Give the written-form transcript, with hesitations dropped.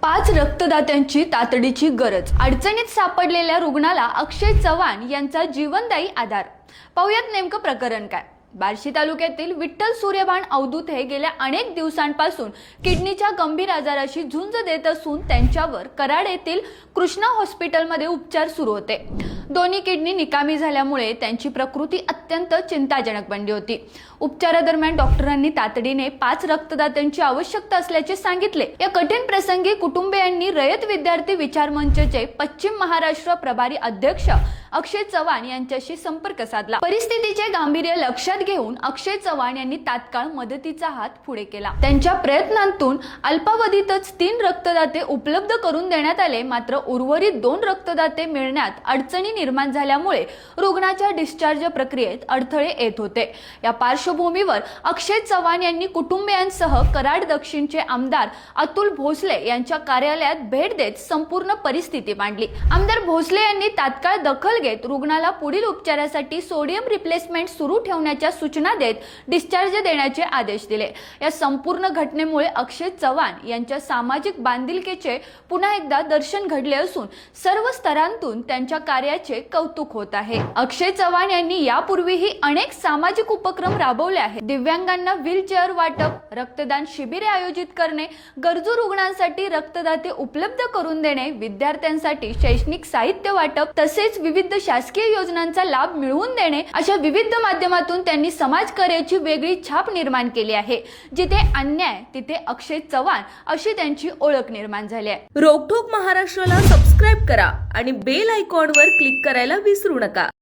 5 रक्तदात्यांची तातडीची गरज। अडचणीत सापडलेल्या रुग्णाला अक्षय चव्हाण यांचा जीवनदायी आधार। पाहुयात नेमकं प्रकरण काय। बार्शी तालुक्यातील विठ्ठल सूर्यभान अवधूत हे गेल्या अनेक दिवसांपासून किडनीच्या गंभीर आजाराशी झुंज देत असून त्यांच्यावर कराड येथील कृष्णा हॉस्पिटलमध्ये उपचार सुरू होते। दोन्ही किडनी निकामी झाल्यामुळे त्यांची प्रकृती अत्यंत चिंताजनक बनली होती। उपचारादरम्यान डॉक्टरांनी तातडीने 5 रक्तदात्यांची आवश्यकता असल्याचे सांगितले। या कठीण प्रसंगी कुटुंबियांनी रयत विद्यार्थी विचार मंचचे पश्चिम महाराष्ट्र प्रभारी अध्यक्ष अक्षय चव्हाण यांच्याशी संपर्क साधला। परिस्थितीचे गांभीर्य लक्षात घेऊन अक्षय चव्हाण यांनी तात्काळ मदतीचा हात पुढे केला। त्यांच्या प्रयत्नांतून अल्पावधीतच 3 रक्तदाते उपलब्ध करून देण्यात आले। मात्र उर्वरित 2 रक्तदाते मिळण्यात अडचणी निर्माण झाल्यामुळे रुग्णाच्या डिस्चार्ज प्रक्रियेत अडथळे येत होते। या पार्श्वभूमीवर अक्षय चव्हाण यांनी कुटुंबियांसह कराड दक्षिणचे आमदार अतुल भोसले यांच्या कार्यालयात भेट देत संपूर्ण परिस्थिती मांडली। आमदार भोसले यांनी तात्काळ दखल घेत रुग्णाला पुढील उपचारासाठी सोडियम रिप्लेसमेंट सुरू ठेवण्याच्या सूचना देत डिस्चार्ज देण्याचे आदेश दिले। या संपूर्ण घटनेमुळे अक्षय चव्हाण यांच्या सामाजिक बांधिलकीचे पुन्हा एकदा दर्शन घडले असून सर्व स्तरांतून त्यांच्या कार्याचे कौतुक होत आहे। अक्षय चव्हाण यांनी यापूर्वीही अनेक सामाजिक उपक्रम राबवले आहेत। दिव्यांगांना व्हीलचेअर वाटप, रक्तदान शिबिरे आयोजित करणे, गरजू रुग्णांसाठी रक्तदाते उपलब्ध करून देणे, विद्यार्थ्यांसाठी शैक्षणिक साहित्य वाटप तसेच विविध शासकीय योजनांचा लाभ मिळवून देणे अशा विविध माध्यमातून त्यांनी समाजकार्याची वेगळी छाप निर्माण केली आहे। जिथे अन्याय तिथे अक्षय चव्हाण अशी त्यांची ओळख निर्माण झाली आहे। रोकठोक महाराष्ट्राला सबस्क्राइब करा आणि बेल आयकॉनवर क्लिक करायला विसरू नका।